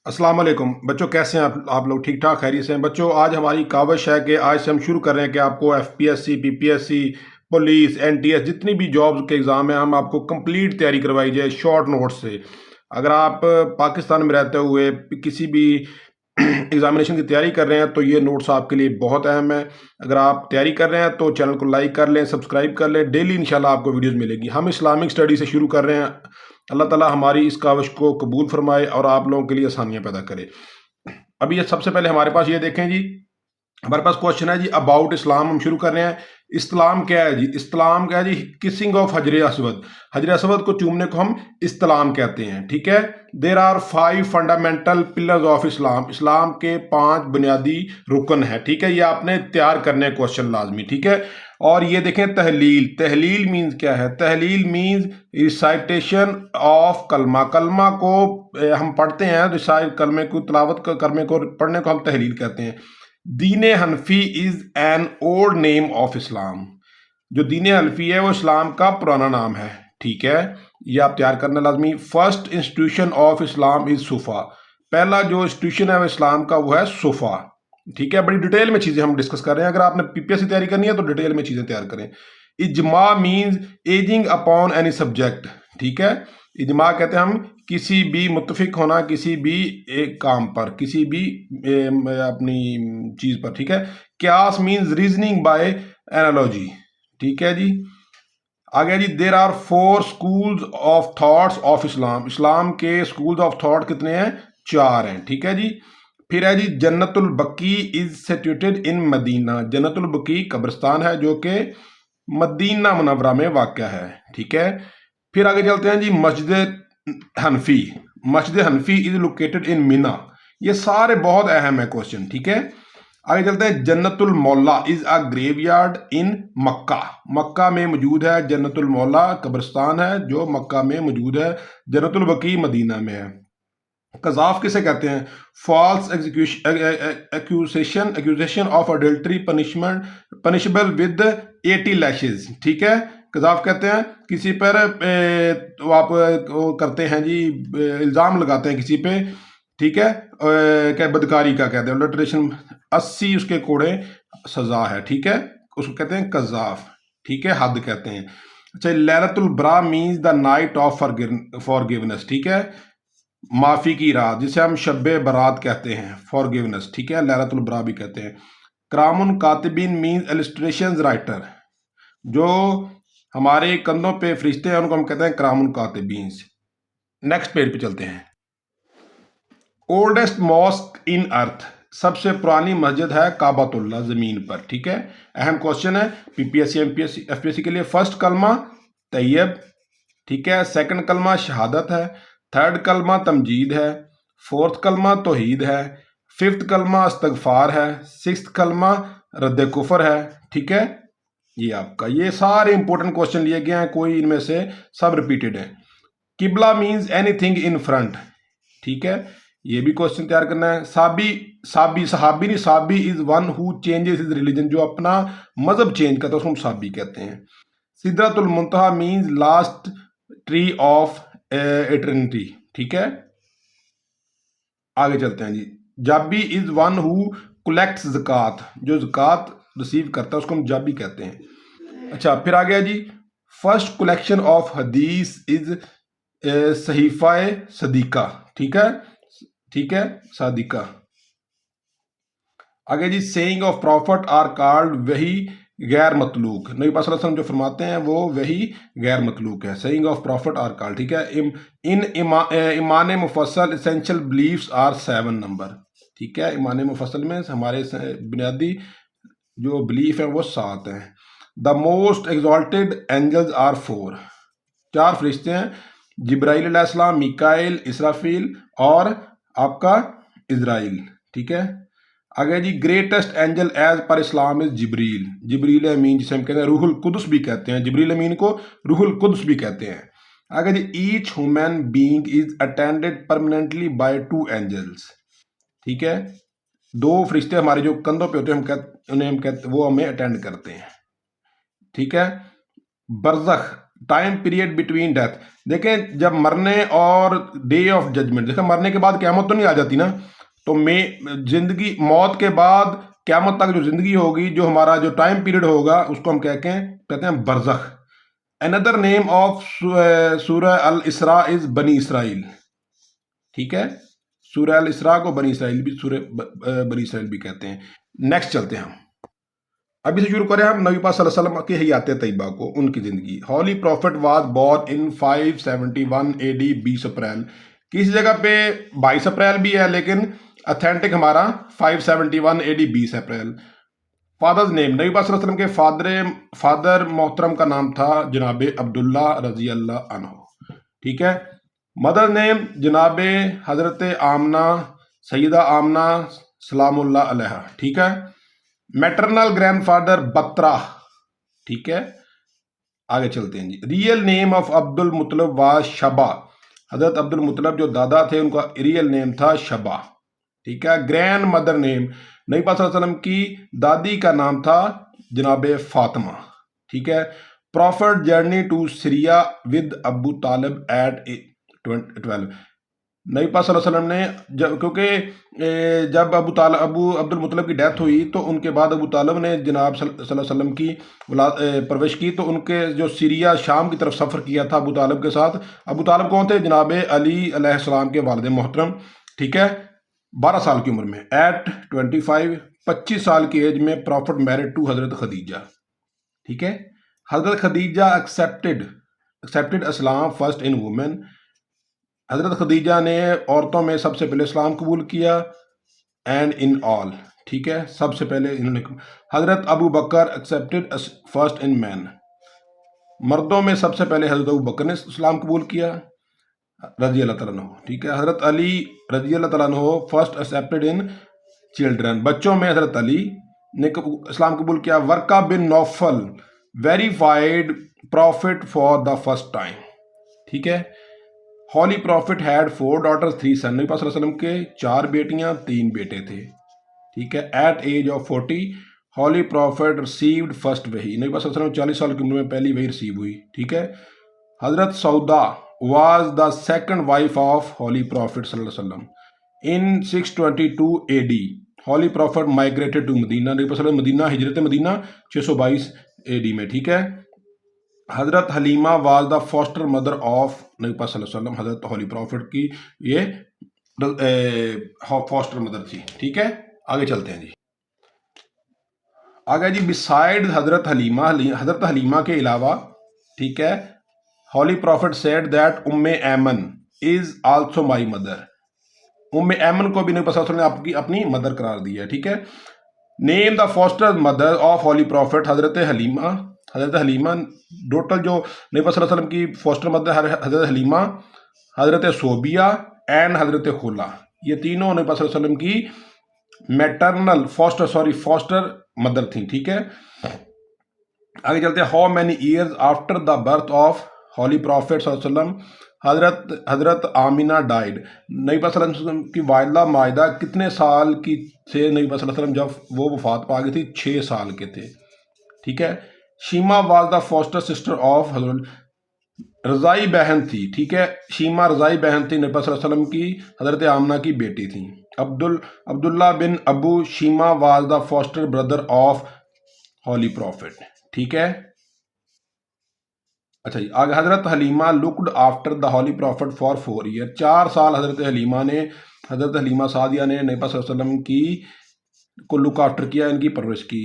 अस्सलाम वालेकुम बच्चों, कैसे हैं आप लोग? ठीक ठाक खैरियत से हैं बच्चों? आज हमारी काविश है कि आज से हम शुरू कर रहे हैं कि आपको एफपीएससी, पीपीएससी, पुलिस, एनटीएस जितनी भी जॉब्स के एग्ज़ाम हैं हम आपको कंप्लीट तैयारी करवाई जाए शॉर्ट नोट्स से। अगर आप पाकिस्तान में रहते हुए किसी भी एग्जामिनेशन की तैयारी कर रहे हैं तो ये नोट्स आपके लिए बहुत अहम है। अगर आप तैयारी कर रहे हैं तो चैनल को लाइक कर लें, सब्सक्राइब कर लें। डेली इंशाल्लाह आपको वीडियोस मिलेगी। हम इस्लामिक स्टडी से शुरू कर रहे हैं। अल्लाह ताला हमारी इस काविश को कबूल फरमाए और आप लोगों के लिए आसानियां पैदा करे। अभी ये सबसे पहले हमारे पास ये देखें जी, हमारे पास क्वेश्चन है जी अबाउट इस्लाम। हम शुरू कर रहे हैं। इस्लाम क्या है जी? इस्लाम क्या है जी? किसिंग ऑफ हजर असवद। हजर असवद को चूमने को हम इस्लाम कहते हैं। ठीक है। There are 5 fundamental pillars of Islam. इस्लाम के 5 बुनियादी रुकन है। ठीक है, ये आपने तैयार करने क्वेश्चन लाजमी। ठीक है। और ये देखें तहलील। तहलील मीन्स क्या है? तहलील मीन्स रिसाइटेशन ऑफ कलमा। कलमा को हम पढ़ते हैं, रिसाइट कलमे को तलावत कलमे को पढ़ने को हम तहलील कहते हैं। दीन हनफी is an old name of Islam. जो दीन हनफी है वो इस्लाम का पुराना नाम है। ठीक है, ये आप तैयार करना लाजमी। First institution of Islam is सुफा। पहला जो इंस्टीट्यूशन है वो इस्लाम का वो है सुफा। ठीक है, बड़ी डिटेल में चीजें हम डिस्कस कर रहे हैं। अगर आपने पीपीएससी तैयारी करनी है तो डिटेल में चीजें तैयार करें। इजमा means agreeing upon any subject. ठीक है, इजमा कहते हैं हम किसी भी मुत्तफिक होना किसी भी एक काम पर, किसी भी अपनी चीज पर। ठीक है। क्यास मीन्स रीजनिंग बाय एनालॉजी। ठीक है जी। आगे जी, there are 4 schools of thoughts of Islam. इस्लाम के स्कूल्स ऑफ थॉट कितने हैं? 4 हैं। ठीक है जी। फिर है जी, जन्नतुल बकी इज सिचुएटेड इन मदीना। जन्नतुल बकी कब्रिस्तान है जो कि मदीना मुनव्वरा में वाक़या है। ठीक है। फिर आगे चलते हैं जी, मस्जिद हनफी। मस्जिद हनफी इज लोकेटेड इन मीना। ये सारे बहुत अहम है क्वेश्चन। ठीक है। आगे चलते हैं, जन्नतुल मौला इज अ ग्रेवयार्ड इन मक्का। मक्का में मौजूद है जन्नतुल मौला, कब्रिस्तान है जो मक्का में मौजूद है। जन्नतुल बकी मदीना में है। कजाफ किसे कहते हैं? False accusation of adultery punishable with 80 lashes. ठीक है, कजाफ कहते हैं किसी पर तो आप वो करते हैं जी, इल्ज़ाम लगाते हैं किसी पे। ठीक है, क्या बदकारी का कहते हैं अडल्ट्रेशन। 80 उसके कोड़े सजा है। ठीक है, उसको कहते हैं कजाफ। ठीक है, हद कहते हैं। अच्छा, लैलतुल बरा means the night of forgiveness. ठीक है, माफी की रात, जिसे हम शब्बे बरात कहते हैं, फॉरगिवनेस। ठीक है, लैलतुल बरा भी कहते हैं। करामुन कातिबिन मीन्स इलस्ट्रेशन राइटर। जो हमारे कंधों पे फरिश्ते हैं उनको हम कहते हैं करामुन कातिबीन। नेक्स्ट पेज पे चलते हैं। ओल्डेस्ट मॉस्क इन अर्थ। सबसे पुरानी मस्जिद है काबातुल्ला, जमीन पर। ठीक है, अहम क्वेश्चन है पीपीएससी, एमपीएससी, एफपीएससी के लिए। फर्स्ट कलमा तैयब। ठीक है, सेकंड कलमा शहादत है। थर्ड कलमा तमजीद है। फोर्थ कलमा तौहीद है। फिफ्थ कलमा इस्तगफार है। सिक्स्थ कलमा रद्द कुफर है। ठीक है, ये आपका ये सारे इंपॉर्टेंट क्वेश्चन लिए गए हैं, कोई इनमें से सब रिपीटेड है। किबला मीन्स एनीथिंग इन फ्रंट। ठीक है, ये भी क्वेश्चन तैयार करना है। साबी, साबी सहाबी नहीं, Sabi is one who changes his religion. जो अपना मजहब चेंज करता है उसको हम साबी कहते हैं। सिदरतुल मुंतहा means last tree of eternity. ठीक है, आगे चलते हैं जी। जाबी इज वन हु कलेक्ट्स ज़कात। जो ज़कात रिसीव करता है उसको हम जाबी कहते हैं। अच्छा, फिर आ गया जी, फर्स्ट कलेक्शन ऑफ हदीस इज सहीफा सदीका। ठीक है, ठीक है, सादिका। आगे जी, saying of prophet are called वही गैर मतलूक। नबी पाक सल्लल्लाहु अलैहि वसल्लम जो फरमाते हैं वो वही गैर मतलूक है। Saying of prophet are called. ठीक है, इन ईमान मुफस्सल एसेंशियल बिलीफ्स आर 7 नंबर। ठीक है, ईमान मुफस्सल में हमारे बुनियादी जो बिलीफ है वो 7 हैं। The most exalted angels are 4। 4 फरिश्ते हैं, जिब्राइल अलैहिस्सलाम, मिकाइल, इसराफील और आपका इजराइल। ठीक है, आगे जी, greatest angel as per Islam is जिब्रील। जिब्रील अमीन जिसे हम कहते हैं रूहुल कुदस भी कहते हैं। जिब्रील अमीन को रूहुल कुदस भी कहते हैं। आगे जी, each human being is attended permanently by 2 angels. ठीक है, 2 फरिश्ते हमारे जो कंधों पे होते हैं, उन्हें हम कहते वो हमें अटेंड करते हैं। ठीक है, बरज़ख टाइम पीरियड बिटवीन डेथ, देखें जब मरने और डे ऑफ जजमेंट, देखें मरने के बाद क़यामत तो नहीं आ जाती ना, तो जिंदगी, मौत के बाद क़यामत तक जो जिंदगी होगी, जो हमारा जो टाइम पीरियड होगा, उसको हम कहते हैं बरज़ख। अनदर नेम ऑफ सूरह अल इसरा इज बनी इसराइल, ठीक है, सूरह अल इसरा को बनी इसराइल भी, बनी इसराइल भी कहते हैं। नेक्स्ट चलते हैं हम, अभी से शुरू करें हम नबी पाक सल्लल्लाहु अलैहि वसल्लम की हयात तैयबा को, उनकी ज़िंदगी। Holy prophet was born in 571 AD 20 April. किसी जगह पे 22 अप्रैल भी है, लेकिन अथेंटिक हमारा 571 AD 20 अप्रैल। फादर्स नेम, नबी पाक सल्लल्लाहु अलैहि वसल्लम के फादर मोहतरम का नाम था जनाब अब्दुल्ला रजी अल्लाह अन्हु, ठीक है। मदर नेम जनाब हज़रत आमना, सैयदा आमना सलामुल्लाह अलैहा, ठीक है। मैटरनल ग्रैंडफादर बत्रा, ठीक है। आगे चलते हैं जी। Real name of Abdul Muttalib was Shaiba. हजरत अब्दुल मुतलब जो दादा थे, उनका रियल नेम था शबा, ठीक है। ग्रैंड मदर नेम, नबी पाक सल्लल्लाहु अलैहि वसल्लम की दादी का नाम था जनाब फातिमा, ठीक है। Prophet journey to Syria with Abu Talib at 12। नबी पाक सल्लल्लाहु अलैहि वसल्लम ने क्योंकि जब अबू अब्दुल मुतलब की डेथ हुई, तो उनके बाद अबू तालिब ने जनाब सल्लल्लाहु अलैहि वसल्लम की परवरिश की, तो उनके जो सीरिया शाम की तरफ सफ़र किया था अबू तालिब के साथ। अबू तालिब कौन थे? जनाब अली अलैहिस्सलाम के वालिद मोहतरम, ठीक है। 12 साल की उम्र में, एट 25 साल की एज में प्रॉफिट मैरिड टू हज़रत खदीजा, ठीक है। हज़रत Khadija accepted Islam first in women. हज़रत खदीजा ने औरतों में सबसे पहले इस्लाम कबूल किया, एंड इन ऑल, ठीक है, सबसे पहले इन्होंने। हज़रत अबू बकर एक्सेप्टेड फर्स्ट इन मैन। मर्दों में सबसे पहले हज़रत अबू बकर ने इस्लाम कबूल किया रजी अल्लाह तआला अन्हु, ठीक है। हज़रत अली रजी अल्लाह तआला अन्हु फर्स्ट एक्सेप्टेड इन चिल्ड्रन। बच्चों में हज़रत अली ने इस्लाम कबूल किया। Waraqa bin Naufal verified prophet for the first time, ठीक है। Holy prophet had 4 daughters 3 sons। नबी पाक सल्लल्लाहु अलैहि वसल्लम के 4 बेटियां 3 बेटे थे, ठीक है। At age of 40 holy prophet received first वही। नबी पाक सल्लल्लाहु अलैहि वसल्लम 40 साल की उम्र में पहली वही रिसीव हुई, ठीक है। हज़रत Sawda was the second wife of holy prophet सल्लल्लाहु अलैहि वसल्लम। In 622 AD holy prophet migrated to Medina. नबी पाक सल्लल्लाहु अलैहि वसल्लम हिजरत मदीना 622 AD में, ठीक है। हज़रत Halima was the foster mother of नबी पाक सल्लल्लाहु अलैहि वसल्लम। हज़रत हॉली प्रॉफिट की ये फॉस्टर मदर थी, ठीक है। आगे चलते हैं जी। आगे जी, बिसाइड हज़रत हलीमा के अलावा, ठीक है, holy prophet said that Umm Ayman is also my mother. Umm Ayman को भी नबी पाक सल्लल्लाहु अलैहि वसल्लम ने अपनी मदर करार दिया, ठीक है। Name the foster mother of holy prophet हज़रत हलीमा। टोटल जो नबी पाक सल्लल्लाहु अलैहि वसल्लम की फॉस्टर मदर हज़रत हलीमा, हज़रत सोबिया एंड हज़रत खुला, ये तीनों नबी पाक सल्लल्लाहु अलैहि वसल्लम की मैटरनल फॉस्टर मदर थी, ठीक है। आगे चलते हैं। How many years after the birth of holy prophet सल्लल्लाहु अलैहि वसल्लम हज़रत आमिना डाइड। नबी पाक सल्लल्लाहु अलैहि वसल्लम की वालिदा मायदा कितने साल की थे नबी पाक सल्लल्लाहु अलैहि वसल्लम जब वो वफात पा गई थी? 6 साल के थे, ठीक है। Shaima was the foster sister of हज़रत, रज़ाई बहन थी, ठीक है। शीमा रज़ाई बहन थी नबी पाक सल्लल्लाहु अलैहि वसल्लम की, हज़रत आमना की बेटी थी। Abdullah bin Abu Shaima was the foster brother of holy prophet, ठीक है। अच्छा जी, आगे हज़रत Halima looked after the holy prophet for 4 year. 4 साल हज़रत हलीमा सादिया ने नबी पाक सल्लल्लाहु अलैहि वसल्लम की को लुक आफ्टर किया, इनकी परवरिश की।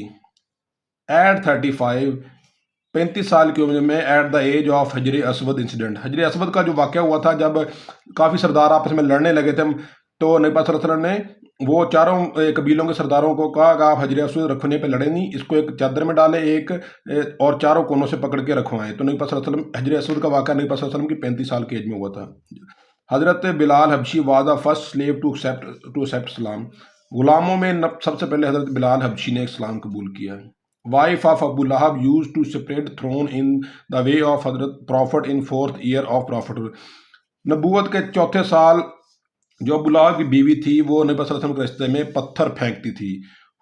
एट 35 साल की उम्र में, एट द एज ऑफ हजर असवद इंसिडेंट। हजर असवद का जो वाक़या हुआ था, जब काफ़ी सरदार आपस में लड़ने लगे थे, तो नबी पाक सल्लल्लाहु अलैहि वसल्लम ने वो चारों कबीलों के सरदारों को कहा कि आप हजर असवद रखने पे लड़े नहीं, इसको एक चादर में डालें, एक और चारों कोनों से पकड़ के रखवाएं। तो नबी पाक सल्लल्लाहु अलैहि वसल्लम, हजर असवद का वाक़या नबी पाक सल्लल्लाहु अलैहि वसल्लम की 35 साल की एज में हुआ था। हज़रत Bilal Habshi was the first slave to accept Islam. गुलामों में सबसे पहले हज़रत बिलाल हबशी ने इस्लाम कबूल किया। Wife of Abu Lahab use to spread thorn in the way of हज़रत prophet in 4th year of prophet. नबूवत के 4थे साल जो अबू लहब की बीवी थी, वो नबी सल्लल्लाहु अलैहि वसल्लम के रिश्ते में पत्थर फेंकती थी।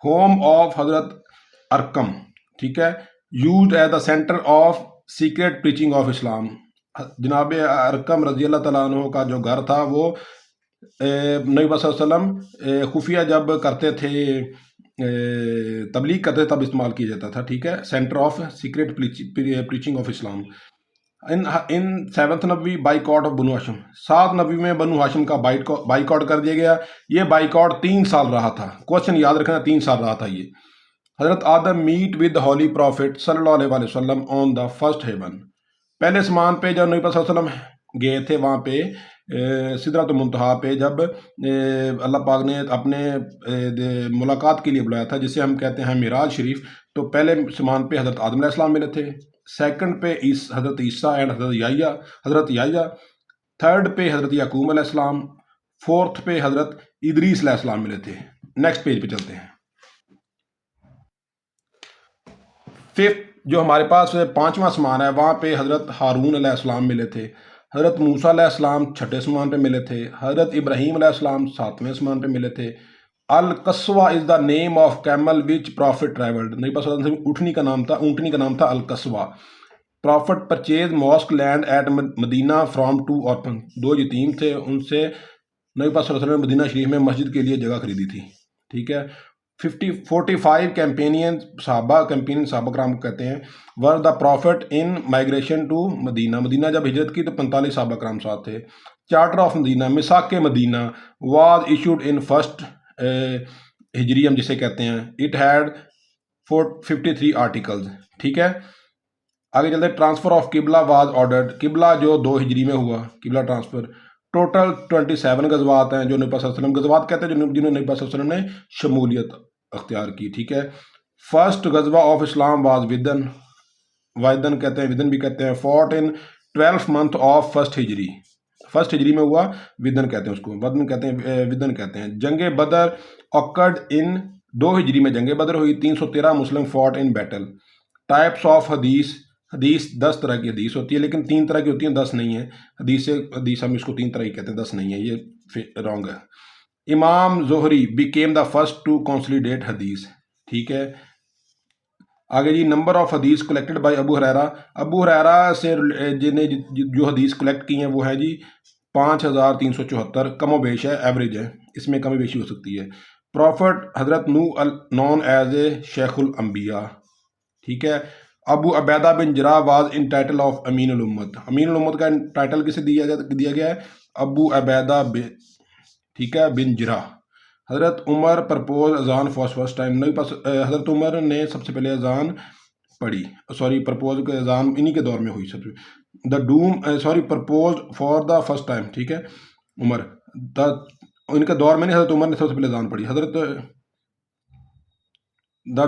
होम ऑफ हज़रत अरकम, ठीक है, used as the centre of secret preaching of Islam. जनाब अरकम रजी अल्लाह तआला अन्हु का जो घर था वो नबी पाक सल्लल्लाहु अलैहि वसल्लम खुफिया जब करते थे, तबलीग करते तब इस्तेमाल किया जाता था। ठीक है, centre of secret preaching of Islam. In 7th Nabi boycott of बनु हाशिम, 7 नबी में बनु हाशिम का बाइकआउट कर दिया गया। ये बाइकआउट 3 साल रहा था। क्वेश्चन याद रखना, 3 साल रहा था ये। हजरत आदम मीट विद होली प्रॉफिट सल्लल्लाहु अलैहि वसल्लम ऑन द फर्स्ट हेवन। पहले आसमान पे जब नबी पाक सल्लल्लाहु अलैहि वसल्लम गए थे, वहाँ पे सिदरत मुंतहा पे जब अल्लाह पाक ने अपने मुलाकात के लिए बुलाया था, जिसे हम कहते हैं मिराज शरीफ। तो पहले आसमान पे हजरत आदम अलैहिस्सलाम मिले थे, सेकंड पे हजरत ईसा एंड हजरत याह्या, थर्ड पे हजरत याकूब अलैहिस्सलाम, फोर्थ पे हजरत इदरीस अलैहिस्सलाम मिले थे। नेक्स्ट पेज पे चलते हैं। फिफ्थ जो हमारे पास 5वां आसमान है, वहाँ पे हजरत हारून अलैहिस्सलाम मिले थे, हजरत मूसा अलैहिस्सलाम 6ठे आसमान पे मिले थे, हजरत इब्राहीम अलैहिस्सलाम 7वें आसमान पे मिले थे। Al Qaswa is the name of camel which prophet travelled. नबी पाक सल्लल्लाहु अलैहि वसल्लम ऊँटनी का नाम था Al Qaswa. Prophet purchase mosque land at Medina from 2 orphan. 2 यतीम थे, उनसे नबी पाक सल्लल्लाहु अलैहि वसल्लम ने मदीना शरीफ में मस्जिद के लिए जगह खरीदी थी। ठीक है। 45 कैंपेनियन साहबा कराम कहते हैं, were the prophet in migration to Medina. Medina जब हिजरत की तो 45 साहबा कराम साथ थे। चार्टर ऑफ मदीना, मिसाक Medina was issued in first हिजरी हम जिसे कहते हैं। It had 53 articles. ठीक है, आगे चलते। ट्रांसफर ऑफ किबला वाज ऑर्डर्ड। किबला जो 2 हिजरी में हुआ, किबला ट्रांसफर। टोटल 27 गजवात हैं जो नबी पाक सल्लल्लाहु अलैहि वसल्लम, गजवात कहते हैं जिन्होंने नबी पाक सल्लल्लाहु अलैहि वसल्लम ने शमूलियत अख्तियार की। ठीक है। फर्स्ट गजवा ऑफ इस्लाम वाज विदन कहते हैं, विदन भी कहते हैं। Fought in 12th month of first हिजरी में हुआ, विदन कहते हैं उसको, विदन कहते हैं। जंगे बदर ऑकर्ड इन 2 हिजरी में जंगे बदर हुई। 313 Muslim fought in battle. Types of हदीस 10 तरह की हदीस होती है, लेकिन 3 तरह की होती हैं, 10 नहीं है। हदीस हम इसको 3 तरह की कहते हैं, 10 नहीं है, ये रॉन्ग है। इमाम Zuhri became the first to consolidate हदीस। ठीक है। आगे जी, नंबर ऑफ हदीस कलेक्टेड बाय अबू हुरैरा से जिन्हें जो हदीस कलेक्ट की हैं वो है जी 5374। कमो बेश है, एवरेज है, इसमें कमी बेशी हो सकती है। Profit Hazrat Nuh known as a शेखुल अंबिया। ठीक है। अबू अबैदा बिन जरा वाज इन टाइटल ऑफ अमीन उल उम्मत। अमीन उल उम्मत का टाइटल किसे दिया गया है? अबू अबैदा ठीक है बिन जरा। हजरत उमर प्रपोज अजान फॉर फर्स्ट टाइम। नहीं, हजरत उमर ने सबसे पहले अजान पढ़ी, प्रपोज के अजान इन्हीं के दौर में हुई सबसे। The doom propose for the first time. ठीक है, उमर इनके दौर में नहीं, हजरत उमर ने सबसे पहले अजान पढ़ी। हजरत the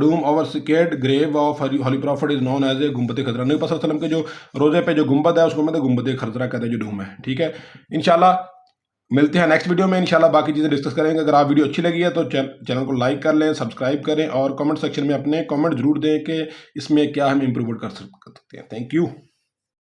dome over sacred grave of holy prophet is known as a गुम्बद खजरा। नबी पाक सल्लल्लाहु अलैहि वसल्लम के जो रोजे पे जो गुम्बद है उसको मतलब गुम्बद खजरा कहते हैं, जो डूम है। ठीक है, इंशाल्लाह मिलते हैं नेक्स्ट वीडियो में। इंशाल्लाह बाकी चीज़ें डिस्कस करेंगे। अगर आप वीडियो अच्छी लगी है तो चैनल को लाइक कर लें, सब्सक्राइब करें और कमेंट सेक्शन में अपने कमेंट जरूर दें कि इसमें क्या हम इम्प्रूव कर सकते हैं। Thank you.